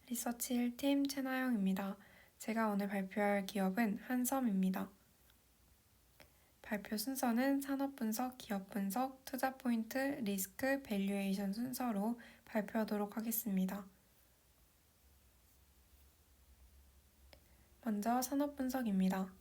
리서치 1팀 최나영입니다. 제가 오늘 발표할 기업은 한섬입니다. 발표 순서는 산업 분석, 기업 분석, 투자 포인트, 리스크, 밸류에이션 순서로 발표하도록 하겠습니다. 먼저 산업 분석입니다.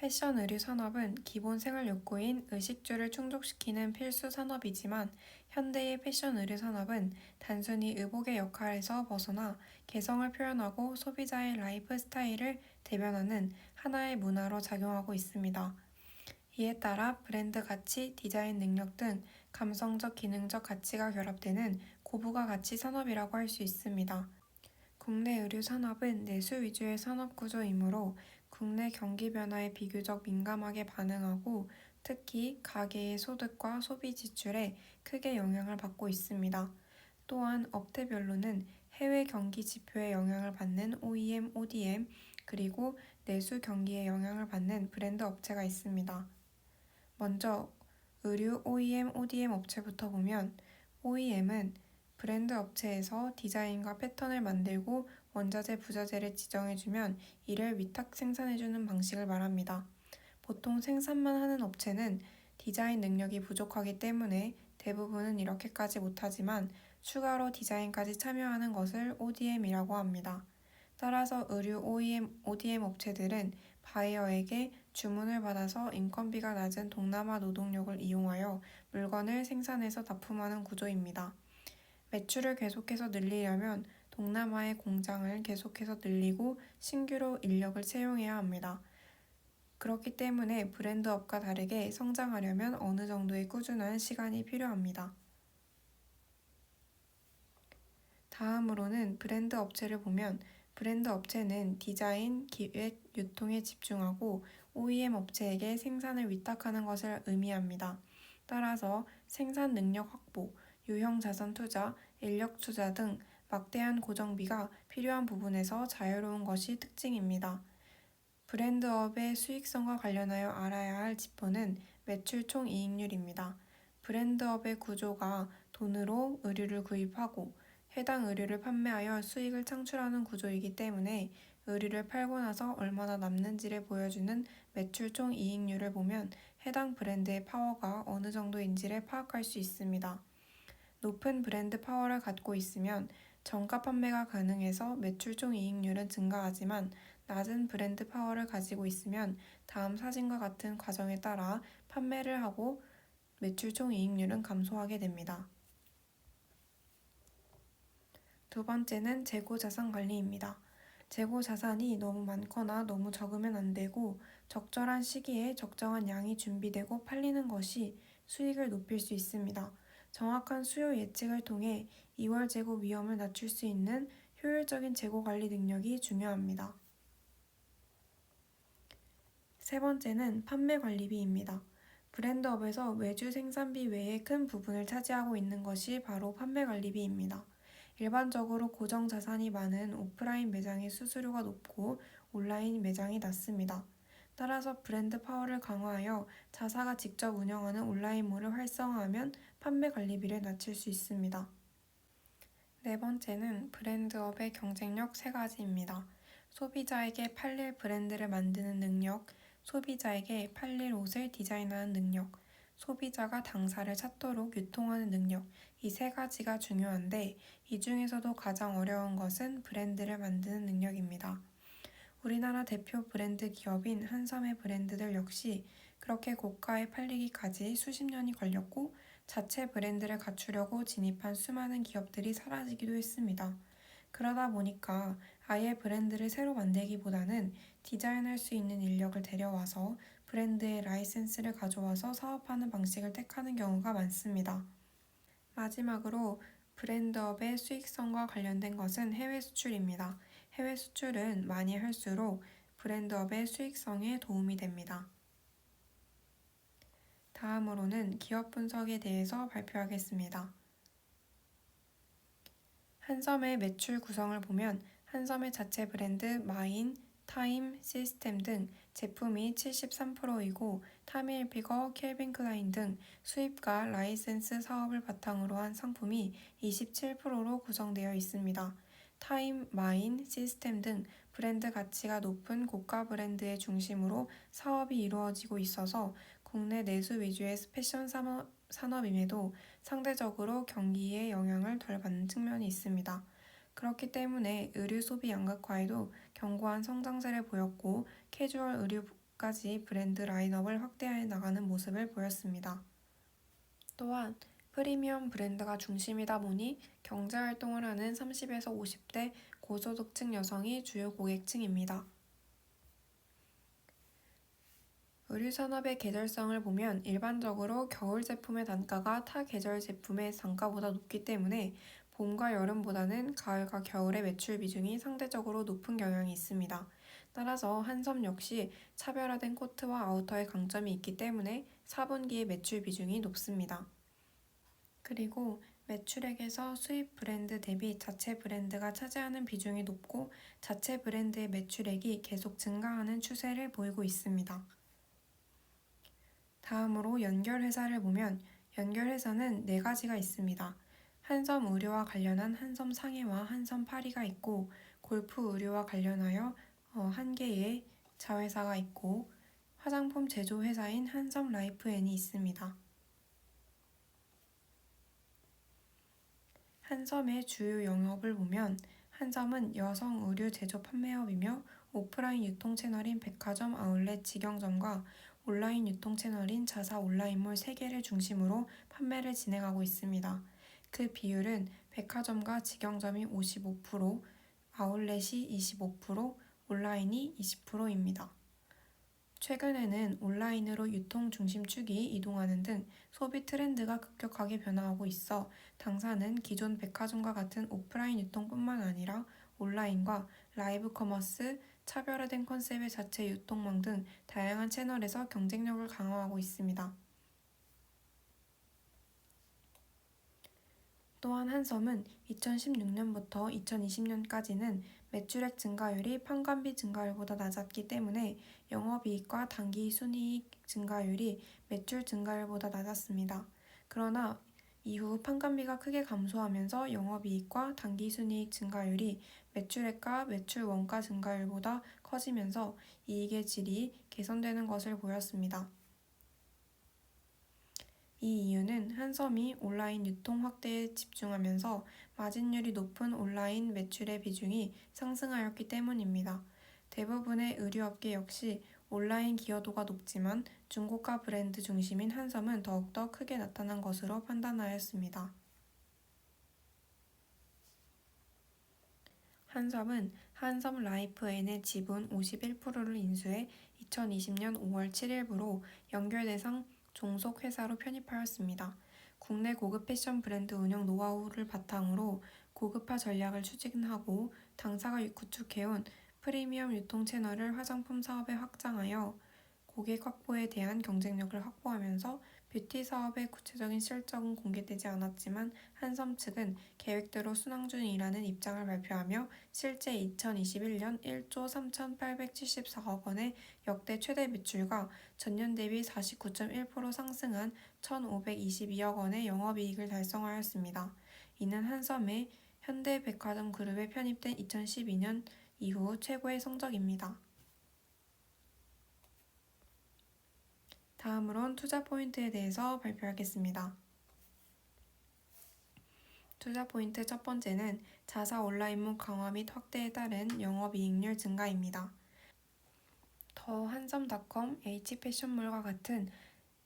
패션 의류 산업은 기본 생활 욕구인 의식주를 충족시키는 필수 산업이지만 현대의 패션 의류 산업은 단순히 의복의 역할에서 벗어나 개성을 표현하고 소비자의 라이프 스타일을 대변하는 하나의 문화로 작용하고 있습니다. 이에 따라 브랜드 가치, 디자인 능력 등 감성적, 기능적 가치가 결합되는 고부가 가치 산업이라고 할 수 있습니다. 국내 의류 산업은 내수 위주의 산업 구조이므로 국내 경기 변화에 비교적 민감하게 반응하고 특히 가계의 소득과 소비 지출에 크게 영향을 받고 있습니다. 또한 업태별로는 해외 경기 지표에 영향을 받는 OEM, ODM, 그리고 내수 경기에 영향을 받는 브랜드 업체가 있습니다. 먼저 의류 OEM, ODM 업체부터 보면 OEM은 브랜드 업체에서 디자인과 패턴을 만들고 원자재, 부자재를 지정해주면 이를 위탁 생산해주는 방식을 말합니다. 보통 생산만 하는 업체는 디자인 능력이 부족하기 때문에 대부분은 이렇게까지 못하지만 추가로 디자인까지 참여하는 것을 ODM이라고 합니다. 따라서 의류 OEM, ODM 업체들은 바이어에게 주문을 받아서 인건비가 낮은 동남아 노동력을 이용하여 물건을 생산해서 납품하는 구조입니다. 매출을 계속해서 늘리려면 동남아의 공장을 계속해서 늘리고 신규로 인력을 채용해야 합니다. 그렇기 때문에 브랜드업과 다르게 성장하려면 어느 정도의 꾸준한 시간이 필요합니다. 다음으로는 브랜드 업체를 보면 브랜드 업체는 디자인, 기획, 유통에 집중하고 OEM 업체에게 생산을 위탁하는 것을 의미합니다. 따라서 생산 능력 확보, 유형 자산 투자, 인력 투자 등 막대한 고정비가 필요한 부분에서 자유로운 것이 특징입니다. 브랜드업의 수익성과 관련하여 알아야 할 지표는 매출 총이익률입니다. 브랜드업의 구조가 돈으로 의류를 구입하고 해당 의류를 판매하여 수익을 창출하는 구조이기 때문에 의류를 팔고 나서 얼마나 남는지를 보여주는 매출 총이익률을 보면 해당 브랜드의 파워가 어느 정도인지를 파악할 수 있습니다. 높은 브랜드 파워를 갖고 있으면 정가 판매가 가능해서 매출 총이익률은 증가하지만 낮은 브랜드 파워를 가지고 있으면 다음 사진과 같은 과정에 따라 판매를 하고 매출 총이익률은 감소하게 됩니다. 두 번째는 재고 자산 관리입니다. 재고 자산이 너무 많거나 너무 적으면 안 되고 적절한 시기에 적정한 양이 준비되고 팔리는 것이 수익을 높일 수 있습니다. 정확한 수요 예측을 통해 2월 재고 위험을 낮출 수 있는 효율적인 재고 관리 능력이 중요합니다. 세 번째는 판매 관리비입니다. 브랜드업에서 외주 생산비 외에 큰 부분을 차지하고 있는 것이 바로 판매 관리비입니다. 일반적으로 고정 자산이 많은 오프라인 매장의 수수료가 높고 온라인 매장이 낮습니다. 따라서 브랜드 파워를 강화하여 자사가 직접 운영하는 온라인몰을 활성화하면 판매 관리비를 낮출 수 있습니다. 네 번째는 브랜드업의 경쟁력 세 가지입니다. 소비자에게 팔릴 브랜드를 만드는 능력, 소비자에게 팔릴 옷을 디자인하는 능력, 소비자가 당사를 찾도록 유통하는 능력, 이 세 가지가 중요한데 이 중에서도 가장 어려운 것은 브랜드를 만드는 능력입니다. 우리나라 대표 브랜드 기업인 한섬의 브랜드들 역시 그렇게 고가에 팔리기까지 수십 년이 걸렸고 자체 브랜드를 갖추려고 진입한 수많은 기업들이 사라지기도 했습니다. 그러다 보니까 아예 브랜드를 새로 만들기보다는 디자인할 수 있는 인력을 데려와서 브랜드의 라이센스를 가져와서 사업하는 방식을 택하는 경우가 많습니다. 마지막으로 브랜드업의 수익성과 관련된 것은 해외 수출입니다. 해외 수출은 많이 할수록 브랜드업의 수익성에 도움이 됩니다. 다음으로는 기업 분석에 대해서 발표하겠습니다. 한섬의 매출 구성을 보면 한섬의 자체 브랜드 마인, 타임, 시스템 등 제품이 73%이고 타미엘피거, 켈빈 클라인 등 수입과 라이센스 사업을 바탕으로 한 상품이 27%로 구성되어 있습니다. 타임, 마인, 시스템 등 브랜드 가치가 높은 고가 브랜드의 중심으로 사업이 이루어지고 있어서 국내 내수 위주의 패션 산업임에도 상대적으로 경기에 영향을 덜 받는 측면이 있습니다. 그렇기 때문에 의류 소비 양극화에도 견고한 성장세를 보였고 캐주얼 의류까지 브랜드 라인업을 확대해 나가는 모습을 보였습니다. 또한 프리미엄 브랜드가 중심이다 보니 경제활동을 하는 30에서 50대 고소득층 여성이 주요 고객층입니다. 의류산업의 계절성을 보면 일반적으로 겨울 제품의 단가가 타 계절 제품의 단가보다 높기 때문에 봄과 여름보다는 가을과 겨울의 매출 비중이 상대적으로 높은 경향이 있습니다. 따라서 한섬 역시 차별화된 코트와 아우터의 강점이 있기 때문에 4분기의 매출 비중이 높습니다. 그리고 매출액에서 수입 브랜드 대비 자체 브랜드가 차지하는 비중이 높고 자체 브랜드의 매출액이 계속 증가하는 추세를 보이고 있습니다. 다음으로 연결회사를 보면 연결회사는 4가지가 있습니다. 한섬 의류와 관련한 한섬 상해와 한섬 파리가 있고 골프 의류와 관련하여 1개의 자회사가 있고 화장품 제조회사인 한섬 라이프앤이 있습니다. 한섬의 주요 영업을 보면 한섬은 여성 의류 제조 판매업이며 오프라인 유통 채널인 백화점 아울렛 직영점과 온라인 유통 채널인 자사 온라인몰 3개를 중심으로 판매를 진행하고 있습니다. 그 비율은 백화점과 직영점이 55%, 아울렛이 25%, 온라인이 20%입니다. 최근에는 온라인으로 유통 중심축이 이동하는 등 소비 트렌드가 급격하게 변화하고 있어 당사는 기존 백화점과 같은 오프라인 유통뿐만 아니라 온라인과 라이브 커머스, 차별화된 컨셉의 자체 유통망 등 다양한 채널에서 경쟁력을 강화하고 있습니다. 또한 한섬은 2016년부터 2020년까지는 매출액 증가율이 판관비 증가율보다 낮았기 때문에 영업이익과 당기순이익 증가율이 매출 증가율보다 낮았습니다. 그러나 이후 판관비가 크게 감소하면서 영업이익과 당기순이익 증가율이 매출액과 매출 원가 증가율보다 커지면서 이익의 질이 개선되는 것을 보였습니다. 이 이유는 한섬이 온라인 유통 확대에 집중하면서 마진율이 높은 온라인 매출의 비중이 상승하였기 때문입니다. 대부분의 의류업계 역시 온라인 기여도가 높지만 중고가 브랜드 중심인 한섬은 더욱더 크게 나타난 것으로 판단하였습니다. 한섬은 한섬 라이프앤의 지분 51%를 인수해 2020년 5월 7일부로 연결대상 종속 회사로 편입하였습니다. 국내 고급 패션 브랜드 운영 노하우를 바탕으로 고급화 전략을 추진하고 당사가 구축해온 프리미엄 유통 채널을 화장품 사업에 확장하여 고객 확보에 대한 경쟁력을 확보하면서 뷰티 사업의 구체적인 실적은 공개되지 않았지만 한섬 측은 계획대로 순항 중이라는 입장을 발표하며 실제 2021년 1조 3,874억 원의 역대 최대 매출과 전년 대비 49.1% 상승한 1,522억 원의 영업이익을 달성하였습니다. 이는 한섬의 현대백화점 그룹에 편입된 2012년 이후 최고의 성적입니다. 다음으론 투자 포인트에 대해서 발표하겠습니다. 투자 포인트 첫 번째는 자사 온라인몰 강화 및 확대에 따른 영업이익률 증가입니다. 더 한섬닷컴, H패션몰과 같은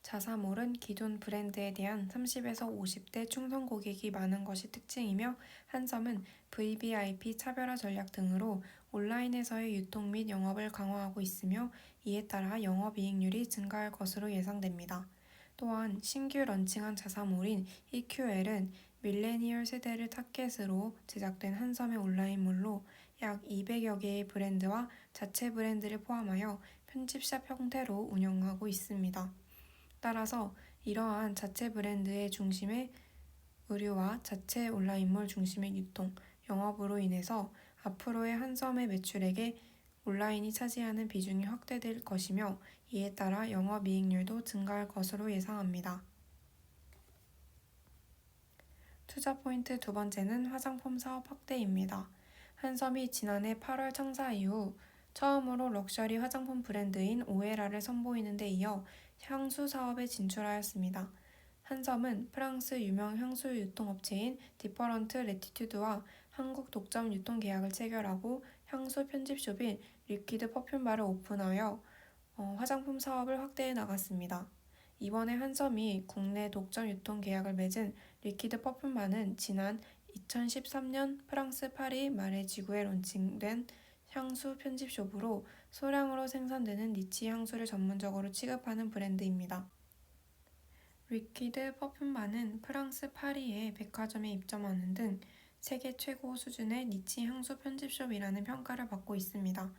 자사몰은 기존 브랜드에 대한 30에서 50대 충성 고객이 많은 것이 특징이며 한섬은 VVIP 차별화 전략 등으로 온라인에서의 유통 및 영업을 강화하고 있으며 이에 따라 영업이익률이 증가할 것으로 예상됩니다. 또한 신규 런칭한 자사몰인 EQL은 밀레니얼 세대를 타겟으로 제작된 한섬의 온라인몰로 약 200여 개의 브랜드와 자체 브랜드를 포함하여 편집샵 형태로 운영하고 있습니다. 따라서 이러한 자체 브랜드의 중심의 의류와 자체 온라인몰 중심의 유통, 영업으로 인해서 앞으로의 한섬의 매출액의 온라인이 차지하는 비중이 확대될 것이며 이에 따라 영업이익률도 증가할 것으로 예상합니다. 투자 포인트 두 번째는 화장품 사업 확대입니다. 한섬이 지난해 8월 창사 이후 처음으로 럭셔리 화장품 브랜드인 오에라를 선보이는 데 이어 향수 사업에 진출하였습니다. 한섬은 프랑스 유명 향수 유통업체인 디퍼런트 레티튜드와 한국 독점 유통 계약을 체결하고 향수 편집숍인 리퀴드 퍼퓸바를 오픈하여 화장품 사업을 확대해 나갔습니다. 이번에 한섬이 국내 독점 유통 계약을 맺은 리퀴드 퍼퓸바는 지난 2013년 프랑스 파리 마레지구에 론칭된 향수 편집숍으로 소량으로 생산되는 니치 향수를 전문적으로 취급하는 브랜드입니다. 리퀴드 퍼퓸바는 프랑스 파리의 백화점에 입점하는 등 세계 최고 수준의 니치 향수 편집숍이라는 평가를 받고 있습니다.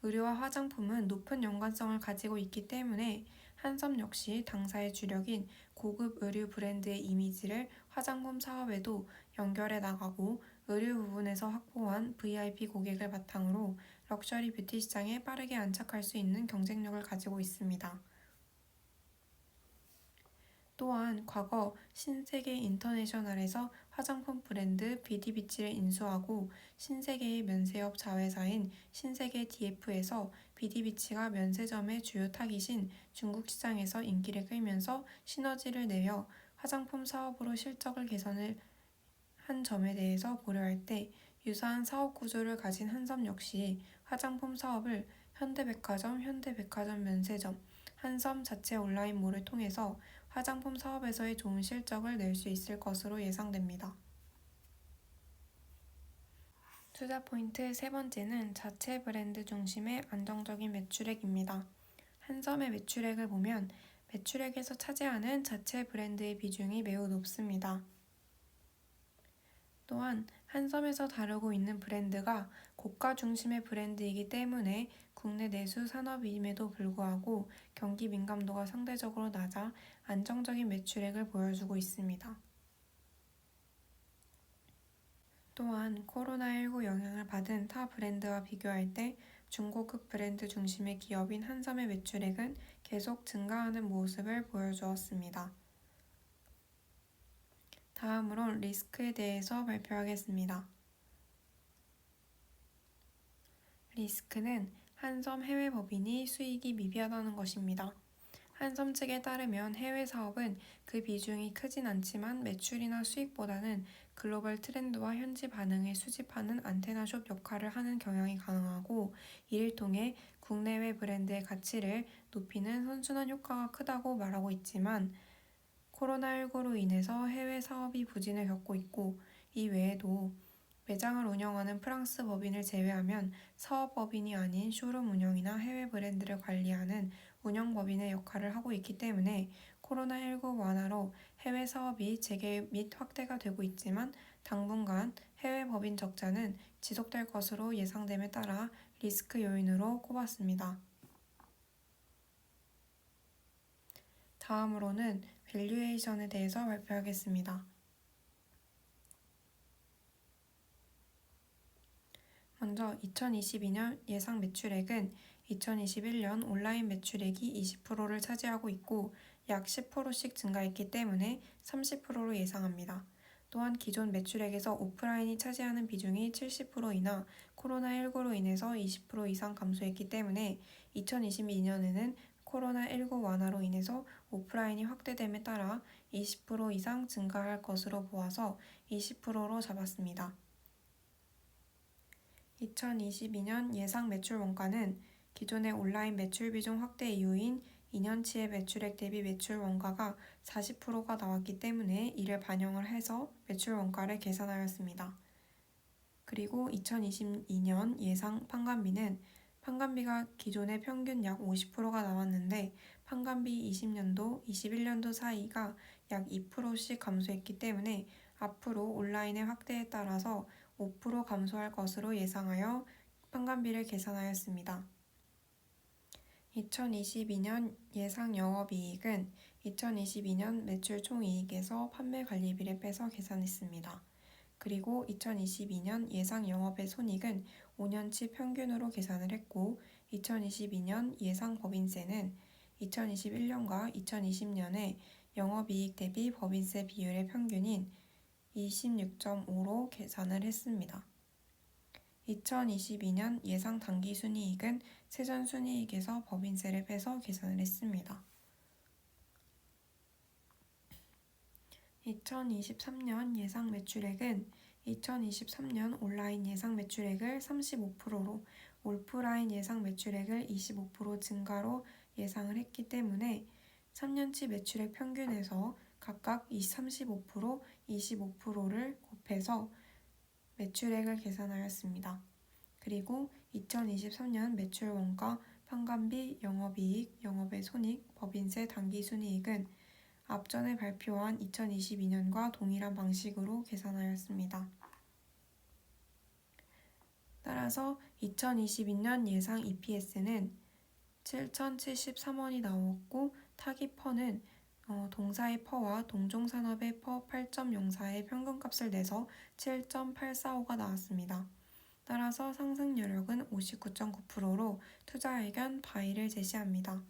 의류와 화장품은 높은 연관성을 가지고 있기 때문에 한섬 역시 당사의 주력인 고급 의류 브랜드의 이미지를 화장품 사업에도 연결해 나가고 의류 부분에서 확보한 VIP 고객을 바탕으로 럭셔리 뷰티 시장에 빠르게 안착할 수 있는 경쟁력을 가지고 있습니다. 또한 과거 신세계 인터내셔널에서 화장품 브랜드 비디비치를 인수하고 신세계의 면세업 자회사인 신세계 DF에서 비디비치가 면세점의 주요 타깃인 중국 시장에서 인기를 끌면서 시너지를 내며 화장품 사업으로 실적을 개선을 한 점에 대해서 고려할 때 유사한 사업 구조를 가진 한섬 역시 화장품 사업을 현대백화점 면세점, 한섬 자체 온라인몰을 통해서 화장품 사업에서의 좋은 실적을 낼 수 있을 것으로 예상됩니다. 투자 포인트 세 번째는 자체 브랜드 중심의 안정적인 매출액입니다. 한섬의 매출액을 보면 매출액에서 차지하는 자체 브랜드의 비중이 매우 높습니다. 또한 한섬에서 다루고 있는 브랜드가 고가 중심의 브랜드이기 때문에 국내 내수 산업임에도 불구하고 경기 민감도가 상대적으로 낮아 안정적인 매출액을 보여주고 있습니다. 또한 코로나19 영향을 받은 타 브랜드와 비교할 때 중고급 브랜드 중심의 기업인 한섬의 매출액은 계속 증가하는 모습을 보여주었습니다. 다음으로 리스크에 대해서 발표하겠습니다. 리스크는 한섬 해외 법인이 수익이 미비하다는 것입니다. 한섬 측에 따르면 해외 사업은 그 비중이 크진 않지만 매출이나 수익보다는 글로벌 트렌드와 현지 반응을 수집하는 안테나숍 역할을 하는 경향이 가능하고 이를 통해 국내외 브랜드의 가치를 높이는 선순환 효과가 크다고 말하고 있지만 코로나19로 인해서 해외 사업이 부진을 겪고 있고 이 외에도 매장을 운영하는 프랑스 법인을 제외하면 사업법인이 아닌 쇼룸 운영이나 해외 브랜드를 관리하는 운영법인의 역할을 하고 있기 때문에 코로나19 완화로 해외 사업이 재개 및 확대가 되고 있지만 당분간 해외 법인 적자는 지속될 것으로 예상됨에 따라 리스크 요인으로 꼽았습니다. 다음으로는 밸류에이션에 대해서 발표하겠습니다. 먼저 2022년 예상 매출액은 2021년 온라인 매출액이 20%를 차지하고 있고 약 10%씩 증가했기 때문에 30%로 예상합니다. 또한 기존 매출액에서 오프라인이 차지하는 비중이 70%이나 코로나19로 인해서 20% 이상 감소했기 때문에 2022년에는 코로나19 완화로 인해서 오프라인이 확대됨에 따라 20% 이상 증가할 것으로 보아서 20%로 잡았습니다. 2022년 예상 매출 원가는 기존의 온라인 매출 비중 확대 이후인 2년치의 매출액 대비 매출 원가가 40%가 나왔기 때문에 이를 반영을 해서 매출 원가를 계산하였습니다. 그리고 2022년 예상 판관비는 판관비가 기존의 평균 약 50%가 나왔는데 판관비 20년도, 21년도 사이가 약 2%씩 감소했기 때문에 앞으로 온라인의 확대에 따라서 5% 감소할 것으로 예상하여 판관비를 계산하였습니다. 2022년 예상 영업이익은 2022년 매출 총이익에서 판매관리비를 빼서 계산했습니다. 그리고 2022년 예상 영업외 손익은 5년치 평균으로 계산을 했고 2022년 예상 법인세는 2021년과 2020년에 영업이익 대비 법인세 비율의 평균인 26.5로 계산을 했습니다. 2022년 예상 당기순이익은 세전순이익에서 법인세를 빼서 계산을 했습니다. 2023년 예상 매출액은 2023년 온라인 예상 매출액을 35%로 오프라인 예상 매출액을 25% 증가로 예상을 했기 때문에 3년치 매출액 평균에서 각각 35%, 25%를 곱해서 매출액을 계산하였습니다. 그리고 2023년 매출 원가, 판관비, 영업이익, 영업외 손익, 법인세 당기순이익은 앞전에 발표한 2022년과 동일한 방식으로 계산하였습니다. 따라서 2022년 예상 EPS는 7,073원이 나왔고 타깃 퍼는 동사의 퍼와 동종산업의 퍼 8.04의 평균값을 내서 7.845가 나왔습니다. 따라서 상승 여력은 59.9%로 투자 의견 바이를 제시합니다.